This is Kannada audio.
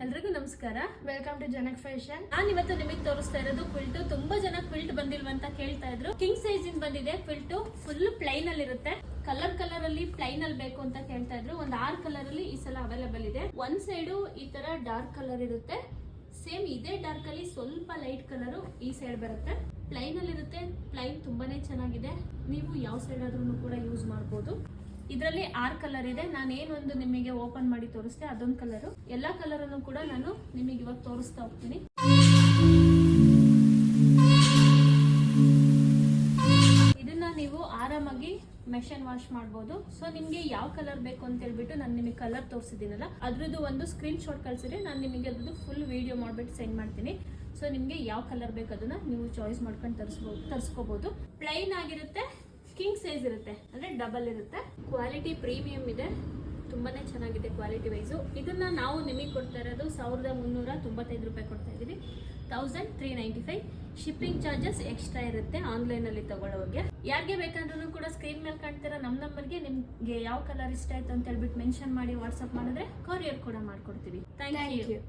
ಎಲ್ರಿಗೂ ನಮಸ್ಕಾರ. ವೆಲ್ಕಮ್ ಟು ಜನಕ್ ಫ್ಯಾಷನ್. ನಾನು ಇವತ್ತು ನಿಮಗೆ ತೋರಿಸ್ತಾ ಇರೋದು ಕ್ವಿಲ್ಟ್. ತುಂಬಾ ಜನ ಕ್ವಿಲ್ಟ್ ಬಂದಿಲ್ವಂತ ಕೇಳ್ತಾ ಇದ್ರು. ಕಿಂಗ್ ಸೈಜ್ ಇಂದ ಬಂದಿದೆ ಕ್ವಿಲ್ಟ್. ಫುಲ್ ಪ್ಲೈನ್ ಅಲ್ಲಿ ಇರುತ್ತೆ. ಕಲರ್ ಅಲ್ಲಿ ಪ್ಲೈನ್ ಅಲ್ಲಿ ಬೇಕು ಅಂತ ಕೇಳ್ತಾ ಇದ್ರು. ಒಂದು 6 ಕಲರ್ ಅಲ್ಲಿ ಈ ಸಲ ಅವೈಲೇಬಲ್ ಇದೆ. ಒಂದ್ ಸೈಡ್ ಈ ತರ ಡಾರ್ಕ್ ಕಲರ್ ಇರುತ್ತೆ. ಸೇಮ್ ಇದೇ ಡಾರ್ಕ್ ಅಲ್ಲಿ ಸ್ವಲ್ಪ ಲೈಟ್ ಕಲರ್ ಈ ಸೈಡ್ ಬರುತ್ತೆ. ಪ್ಲೈನ್ ಅಲ್ಲಿ ಇರುತ್ತೆ. ಪ್ಲೈನ್ ತುಂಬಾನೇ ಚೆನ್ನಾಗಿದೆ. ನೀವು ಯಾವ ಸೈಡ್ ಆದ್ರೂ ಕೂಡ ಯೂಸ್ ಮಾಡಬಹುದು. ಇದರಲ್ಲಿ 6 ಕಲರ್ ಇದೆ. ನಾನು ಏನೊಂದು ನಿಮಗೆ ಓಪನ್ ಮಾಡಿ ತೋರಿಸ್ತೆ ಅದೊಂದು ಕಲರ್. ಎಲ್ಲಾ ಕಲರ್ ಅನ್ನು ಕೂಡ ನಾನು ನಿಮಗೆ ಇವಾಗ ತೋರಿಸ್ತಾ ಹೋಗ್ತೀನಿ. ಇದನ್ನ ನೀವು ಆರಾಮಾಗಿ ಮೆಷಿನ್ ವಾಶ್ ಮಾಡಬಹುದು. ಸೊ ನಿಮ್ಗೆ ಯಾವ ಕಲರ್ ಬೇಕು ಅಂತ ಹೇಳ್ಬಿಟ್ಟು ನಾನು ನಿಮಗೆ ಕಲರ್ ತೋರಿಸಿದ್ದೀನಲ್ಲ, ಅದ್ರದ್ದು ಒಂದು ಸ್ಕ್ರೀನ್ ಶಾಟ್ ಕಳ್ಸಿದ್ರೆ ನಾನು ನಿಮಗೆ ಅದ್ರದ್ದು ಫುಲ್ ವಿಡಿಯೋ ಮಾಡ್ಬಿಟ್ಟು ಸೆಂಡ್ ಮಾಡ್ತೀನಿ. ಸೊ ನಿಮ್ಗೆ ಯಾವ ಕಲರ್ ಬೇಕು ಅದನ್ನ ನೀವು ಚಾಯ್ಸ್ ಮಾಡ್ಕೊಂಡು ತರಿಸ್ಕೋಬಹುದು. ಪ್ಲೈನ್ ಆಗಿರುತ್ತೆ. ಕಿಂಗ್ ಸೈಜ್ ಇರುತ್ತೆ, ಅಂದ್ರೆ ಡಬಲ್ ಇರುತ್ತೆ. ಕ್ವಾಲಿಟಿ ಪ್ರೀಮಿಯಂ ಇದೆ, ತುಂಬಾನೇ ಚೆನ್ನಾಗಿದೆ ಕ್ವಾಲಿಟಿ ವೈಸು. ಇದನ್ನ ನಾವು ನಿಮಗೆ ಕೊಡ್ತಾ ಇರೋದು 1395 ರೂಪಾಯಿ ಕೊಡ್ತಾ ಇದೀವಿ. 1395. ಶಿಪ್ಪಿಂಗ್ ಚಾರ್ಜಸ್ ಎಕ್ಸ್ಟ್ರಾ ಇರುತ್ತೆ ಆನ್ಲೈನ್ ಅಲ್ಲಿ ತಗೊಳ್ಳೋರಿಗೆ. ಯಾರಿಗೆ ಬೇಕಂದ್ರೂ ಕೂಡ ಸ್ಕ್ರೀನ್ ಮೇಲೆ ಕಾಣ್ತಿರೋ ನಮ್ಮ ನಂಬರ್ಗೆ ನಿಮ್ಗೆ ಯಾವ ಕಲರ್ ಇಷ್ಟ ಆಯ್ತು ಅಂತ ಹೇಳ್ಬಿಟ್ಟು ಮೆನ್ಷನ್ ಮಾಡಿ ವಾಟ್ಸ್ಆಪ್ ಮಾಡಿದ್ರೆ ಕೊರಿಯರ್ ಕೂಡ ಮಾಡ್ಕೊಡ್ತೀವಿ. Thank you.